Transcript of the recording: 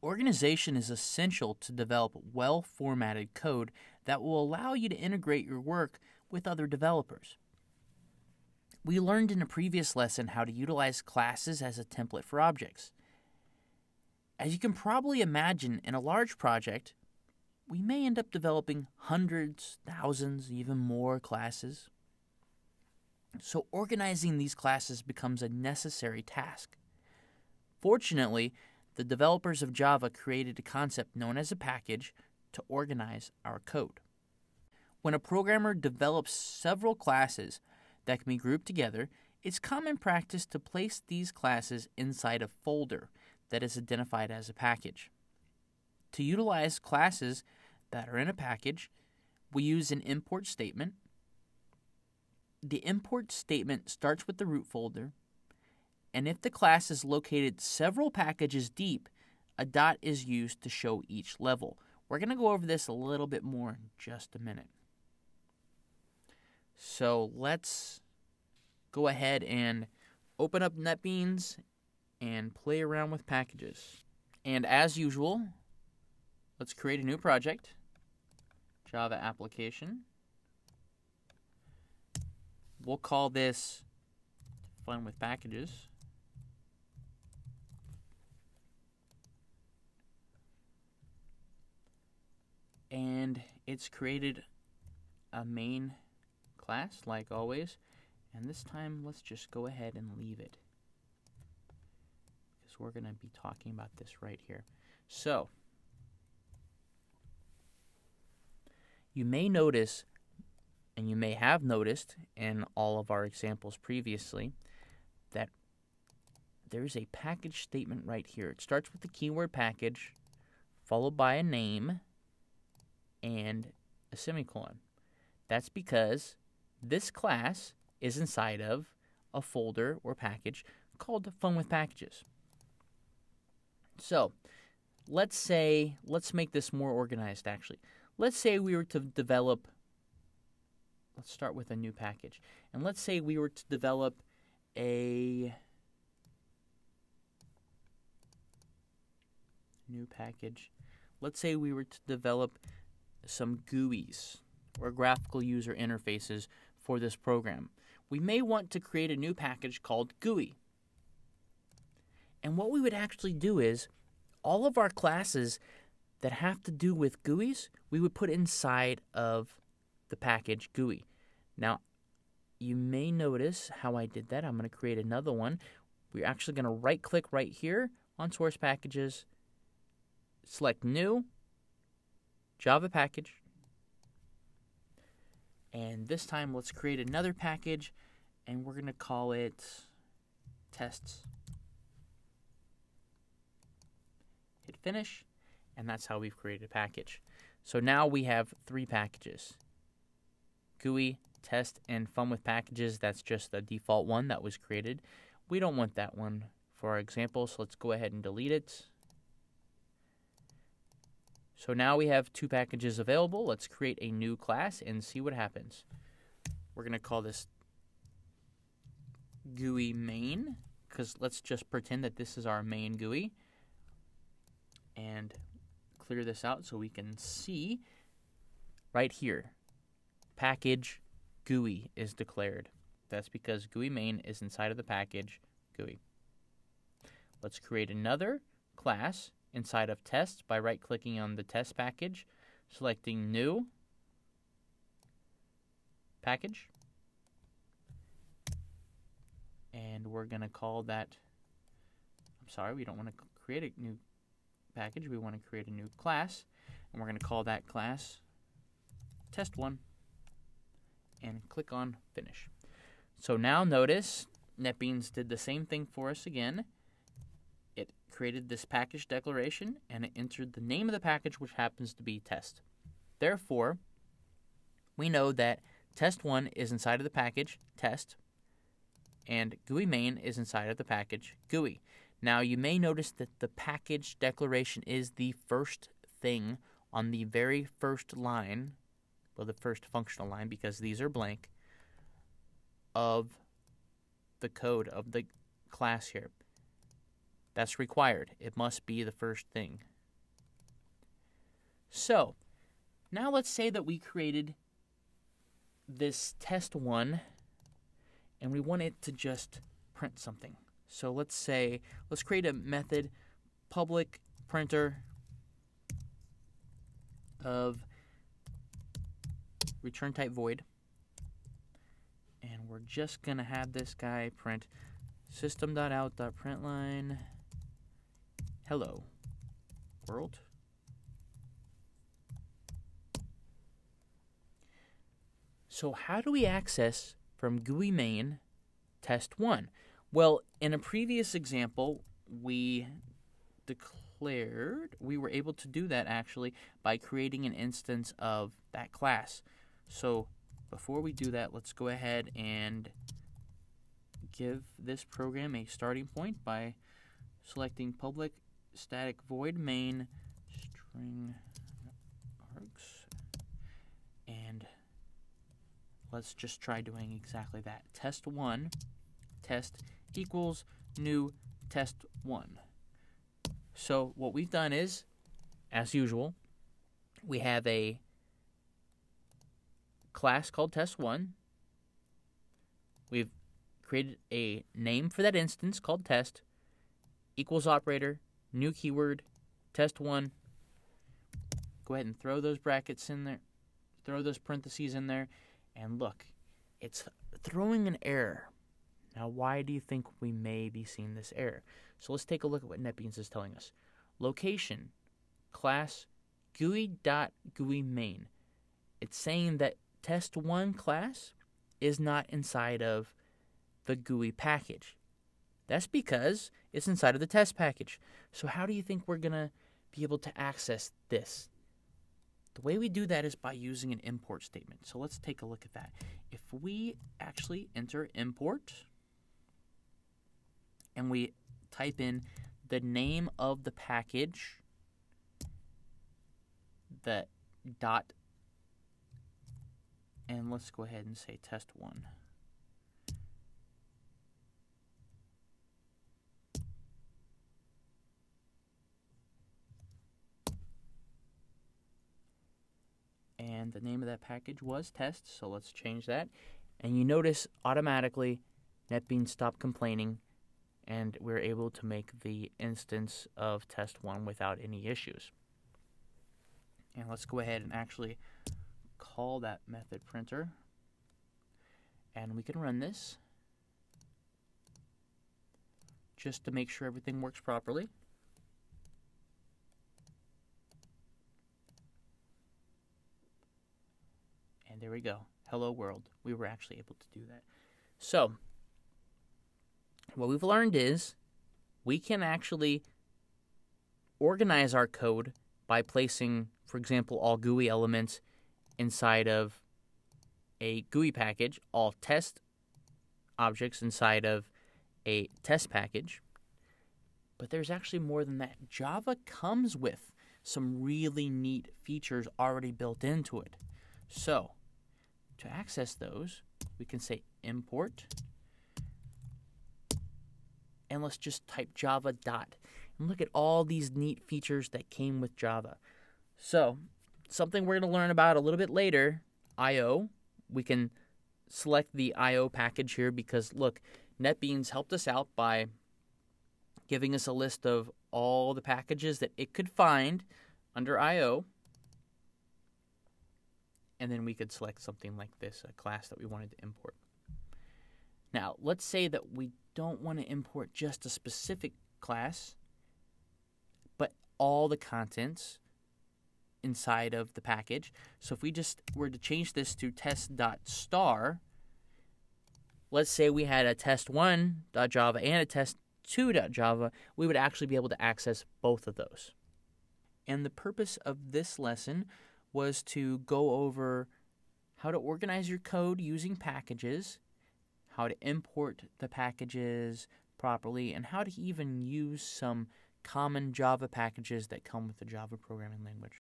Organization is essential to develop well-formatted code that will allow you to integrate your work with other developers. We learned in a previous lesson how to utilize classes as a template for objects. As you can probably imagine, in a large project, we may end up developing hundreds, thousands, even more classes. So organizing these classes becomes a necessary task. Fortunately, the developers of Java created a concept known as a package to organize our code. When a programmer develops several classes that can be grouped together, it's common practice to place these classes inside a folder that is identified as a package. To utilize classes that are in a package, we use an import statement. The import statement starts with the root folder, and if the class is located several packages deep, a dot is used to show each level. We're going to go over this a little bit more in just a minute. So let's go ahead and open up NetBeans and play around with packages. And as usual, let's create a new project, Java application. We'll call this Fun with Packages. And it's created a main class, like always. And this time, let's just go ahead and leave it, because we're going to be talking about this right here. So, you may notice, and you may have noticed in all of our examples previously, that there's a package statement right here. It starts with the keyword package, followed by a name, and a semicolon. That's because this class is inside of a folder or package called Fun with Packages. So, let's make this more organized actually. Let's say we were to develop, let's start with a new package. And let's say we were to develop a new package. Let's say we were to develop some GUIs, or graphical user interfaces, for this program. We may want to create a new package called GUI. And what we would actually do is, all of our classes that have to do with GUIs, we would put inside of the package GUI. Now, you may notice how I did that. I'm going to create another one. We're actually going to right-click right here on Source Packages, select New, Java Package, and this time let's create another package, and we're going to call it Tests. Hit Finish, and that's how we've created a package. So now we have 3 packages: GUI, Test, and Fun with Packages. That's just the default one that was created. We don't want that one for our example, so let's go ahead and delete it. So now we have 2 packages available. Let's create a new class and see what happens. We're going to call this GUI main, because let's just pretend that this is our main GUI. And clear this out so we can see right here, package GUI is declared. That's because GUI main is inside of the package GUI. Let's create another class inside of test by right-clicking on the test package, selecting New, Package, and we're going to call that, we don't want to create a new package, we want to create a new class, and we're going to call that class Test1, and click on Finish. So now notice NetBeans did the same thing for us again. It created this package declaration, and it entered the name of the package, which happens to be test. Therefore, we know that test1 is inside of the package test, and GUI main is inside of the package GUI. Now, you may notice that the package declaration is the first thing on the very first line, well, the first functional line, because these are blank, of the code of the class here. That's required. It must be the first thing. So now let's say that we created this test1 and we want it to just print something. So let's create a method, public printer of return type void. And we're just going to have this guy print system.out.println hello world. So how do we access from GUI main test1? Well, in a previous example, we declared we were able to do that actually by creating an instance of that class. So before we do that, let's go ahead and give this program a starting point by selecting public static void main string args, and let's just try doing exactly that. Test1 test equals new test1. So what we've done is, as usual, we have a class called test1. We've created a name for that instance called test, equals operator, new keyword, test1. Go ahead and throw those brackets in there, throw those parentheses in there, and look, it's throwing an error. Now, why do you think we may be seeing this error? So let's take a look at what NetBeans is telling us. Location, class, GUI.GUIMain. It's saying that test1 class is not inside of the GUI package. That's because it's inside of the test package. So how do you think we're going to be able to access this? The way we do that is by using an import statement. So let's take a look at that. If we actually enter import and we type in the name of the package, the dot, and let's go ahead and say test1. And the name of that package was test, so let's change that. And you notice automatically NetBeans stopped complaining, and we're able to make the instance of test1 without any issues. And let's go ahead and actually call that method printer, and we can run this just to make sure everything works properly. And there we go. Hello world. We were actually able to do that. So what we've learned is we can actually organize our code by placing, for example, all GUI elements inside of a GUI package, all test objects inside of a test package. But there's actually more than that. Java comes with some really neat features already built into it. So to access those, we can say import, and let's just type java dot. And look at all these neat features that came with Java. So something we're going to learn about a little bit later, I/O. We can select the I/O package here because, look, NetBeans helped us out by giving us a list of all the packages that it could find under I/O. And then we could select something like this, a class that we wanted to import. Now, let's say that we don't want to import just a specific class, but all the contents inside of the package. So if we just were to change this to test.star, let's say we had a test1.java and a test2.java, we would actually be able to access both of those. And the purpose of this lesson was to go over how to organize your code using packages, how to import the packages properly, and how to even use some common Java packages that come with the Java programming language.